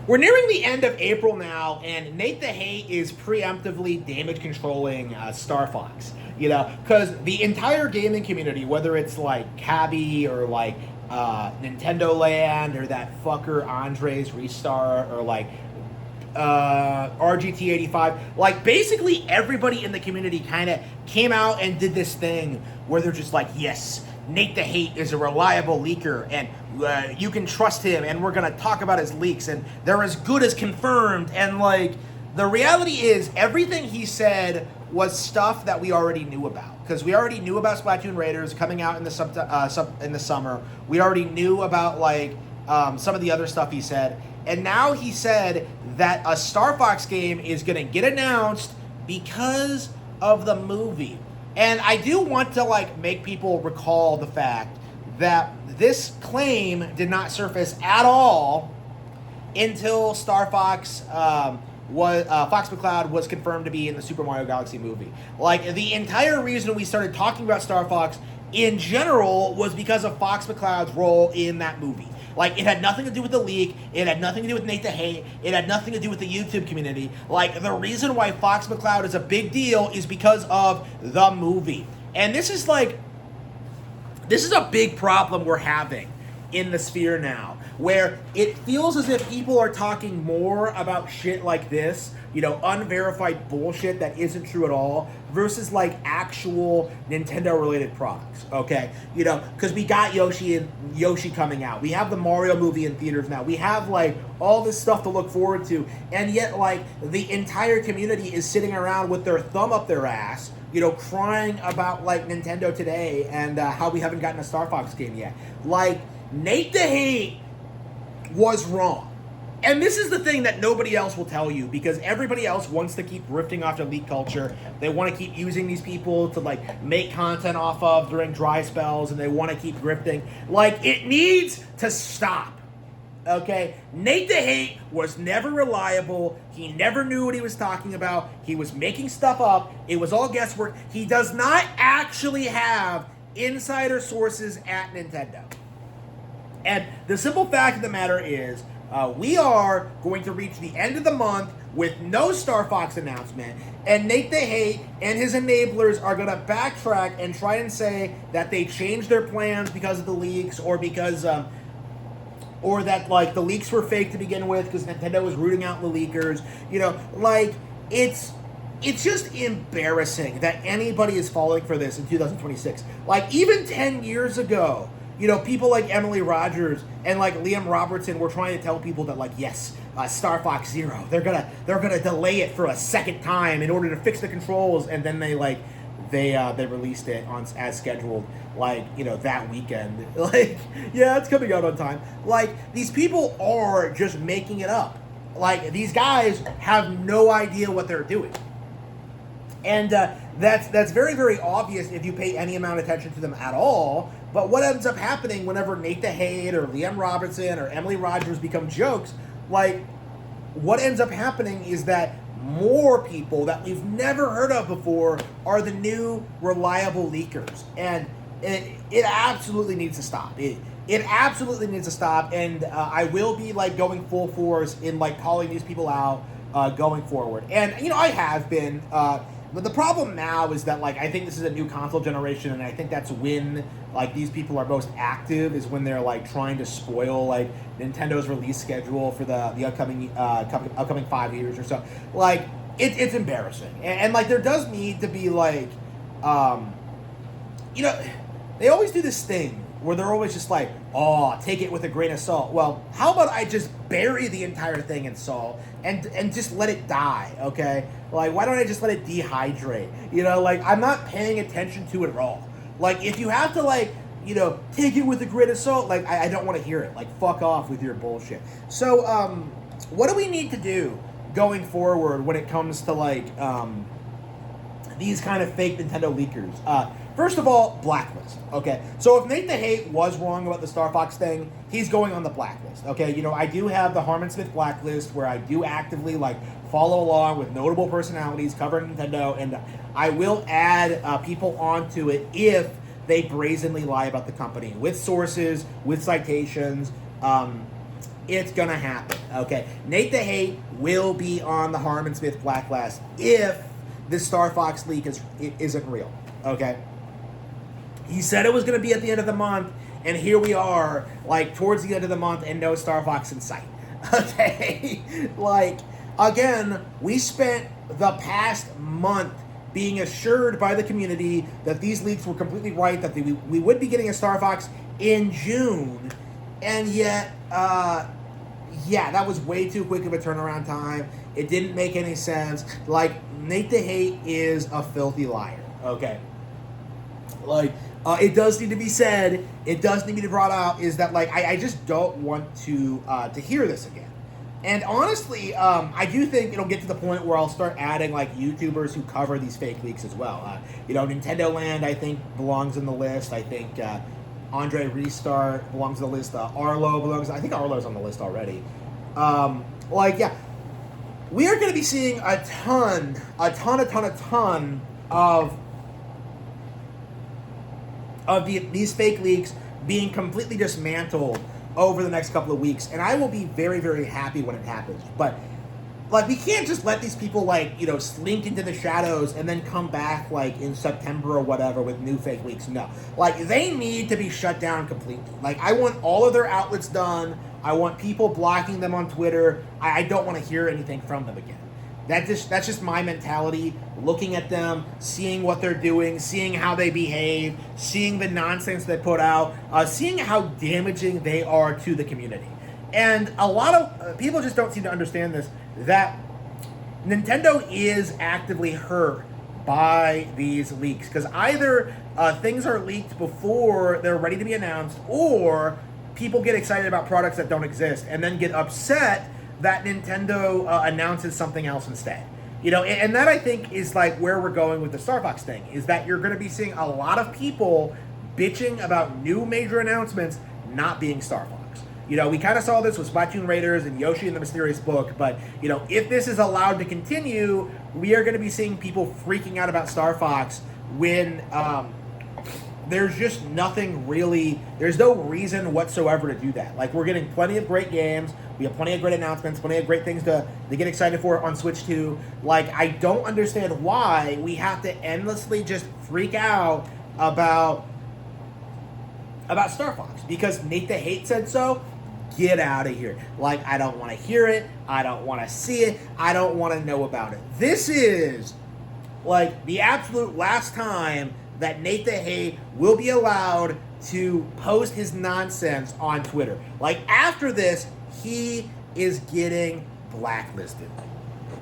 We're nearing the end of April now, and Nate the Hate is preemptively damage controlling Star Fox. You know, because the entire gaming community, whether it's like Cabby or like Nintendo Land or that fucker Andre's Restart or like RGT85, like basically everybody in the community kind of came out and did this thing where they're just like, yes, Nate the Hate is a reliable leaker, and you can trust him, and we're gonna talk about his leaks, and they're as good as confirmed. And like, the reality is, everything he said was stuff that we already knew about, because we already knew about Splatoon Raiders coming out in the in the summer. We already knew about like some of the other stuff he said, and now he said that a Star Fox game is gonna get announced because of the movie. And I do want to like make people recall the fact that this claim did not surface at all until Star Fox Fox McCloud was confirmed to be in the Super Mario Galaxy movie. Like, the entire reason we started talking about Star Fox in general was because of Fox McCloud's role in that movie. Like, it had nothing to do with the leak. It had nothing to do with Nate the Hate. It had nothing to do with the YouTube community. Like, the reason why Fox McCloud is a big deal is because of the movie. And this is a big problem we're having in the sphere now, where it feels as if people are talking more about shit like this, you know, unverified bullshit that isn't true at all, versus like actual Nintendo related products, okay? You know, because we got Yoshi coming out. We have the Mario movie in theaters now. We have like all this stuff to look forward to, and yet like the entire community is sitting around with their thumb up their ass, you know, crying about like Nintendo today and how we haven't gotten a Star Fox game yet. Like, Nate the Hate was wrong. And this is the thing that nobody else will tell you, because everybody else wants to keep riffing off their leak culture. They want to keep using these people to like make content off of during dry spells, and they want to keep grifting. Like, it needs to stop. Okay? Nate the Hate was never reliable. He never knew what he was talking about. He was making stuff up. It was all guesswork. He does not actually have insider sources at Nintendo. And the simple fact of the matter is, we are going to reach the end of the month with no Star Fox announcement, and Nate the Hate and his enablers are going to backtrack and try and say that they changed their plans because of the leaks, or because, or that like the leaks were fake to begin with because Nintendo was rooting out the leakers. You know, like, it's just embarrassing that anybody is falling for this in 2026. Like, even 10 years ago, you know, people like Emily Rogers and like Liam Robertson were trying to tell people that, like, yes, Star Fox Zero, they're gonna delay it for a second time in order to fix the controls, and then they released it as scheduled, like, you know, that weekend. Like, yeah, it's coming out on time. Like, these people are just making it up. Like, these guys have no idea what they're doing. And that's very, very obvious if you pay any amount of attention to them at all. But what ends up happening whenever Nate the Hate or Liam Robertson or Emily Rogers become jokes, like, what ends up happening is that more people that we've never heard of before are the new reliable leakers. And it absolutely needs to stop. It absolutely needs to stop. And I will be, like, going full force in, like, calling these people out going forward. And, you know, I have been... But the problem now is that, like, I think this is a new console generation, and I think that's when, like, these people are most active, is when they're, like, trying to spoil, like, Nintendo's release schedule for the upcoming 5 years or so. Like, it's embarrassing. And, like, there does need to be, like, you know, they always do this thing where they're always just like, oh, take it with a grain of salt. Well, how about I just bury the entire thing in salt and just let it die, okay? Like, why don't I just let it dehydrate? You know, like, I'm not paying attention to it at all. Like, if you have to, like, you know, take it with a grain of salt, like, I don't want to hear it. Like, fuck off with your bullshit. So, what do we need to do going forward when it comes to, like, these kind of fake Nintendo leakers? First of all, blacklist, okay? So if Nate the Hate was wrong about the Star Fox thing, he's going on the blacklist, okay? You know, I do have the Harman Smith blacklist where I do actively, like, follow along with notable personalities covering Nintendo, and I will add people onto it if they brazenly lie about the company, with sources, with citations, It's going to happen, okay? Nate the Hate will be on the Harman Smith blacklist if this Star Fox leak isn't real, okay? He said it was going to be at the end of the month, and here we are, like, towards the end of the month, and no Star Fox in sight, okay? Like, again, we spent the past month being assured by the community that these leaks were completely right, that we would be getting a Star Fox in June, and yet, yeah, that was way too quick of a turnaround time. It didn't make any sense. Like, Nate the Hate is a filthy liar, okay? Like, it does need to be said, it does need to be brought out, is that, like, I just don't want to hear this again. And honestly, I do think it'll get to the point where I'll start adding, like, YouTubers who cover these fake leaks as well. Nintendo Land, I think, belongs in the list. I think Andre Restart belongs on the list. Arlo belongs. I think Arlo's on the list already. Yeah, we are going to be seeing a ton of these fake leaks being completely dismantled over the next couple of weeks, and I will be very, very happy when it happens. But, like, we can't just let these people, like, slink into the shadows and then come back, like, in September or whatever with new fake leaks. No. Like, they need to be shut down completely. Like, I want all of their outlets done. I want people blocking them on Twitter. I don't want to hear anything from them again. That's just my mentality, looking at them, seeing what they're doing, seeing how they behave, seeing the nonsense they put out, seeing how damaging they are to the community. And a lot of people just don't seem to understand this, that Nintendo is actively hurt by these leaks, because either things are leaked before they're ready to be announced, or people get excited about products that don't exist and then get upset that Nintendo announces something else instead. And that, I think, is like where we're going with the Star Fox thing, is that you're going to be seeing a lot of people bitching about new major announcements not being Star Fox. We kind of saw this with Splatoon Raiders and Yoshi and the Mysterious Book, but, if this is allowed to continue, we are going to be seeing people freaking out about Star Fox when there's just nothing really, there's no reason whatsoever to do that. Like, we're getting plenty of great games, we have plenty of great announcements, plenty of great things to get excited for on Switch 2. Like, I don't understand why we have to endlessly just freak out about Star Fox. Because Nate the Hate said so, get out of here. Like, I don't want to hear it, I don't want to see it, I don't want to know about it. This is, like, the absolute last time that Nate the Hate will be allowed to post his nonsense on Twitter. Like, after this, he is getting blacklisted.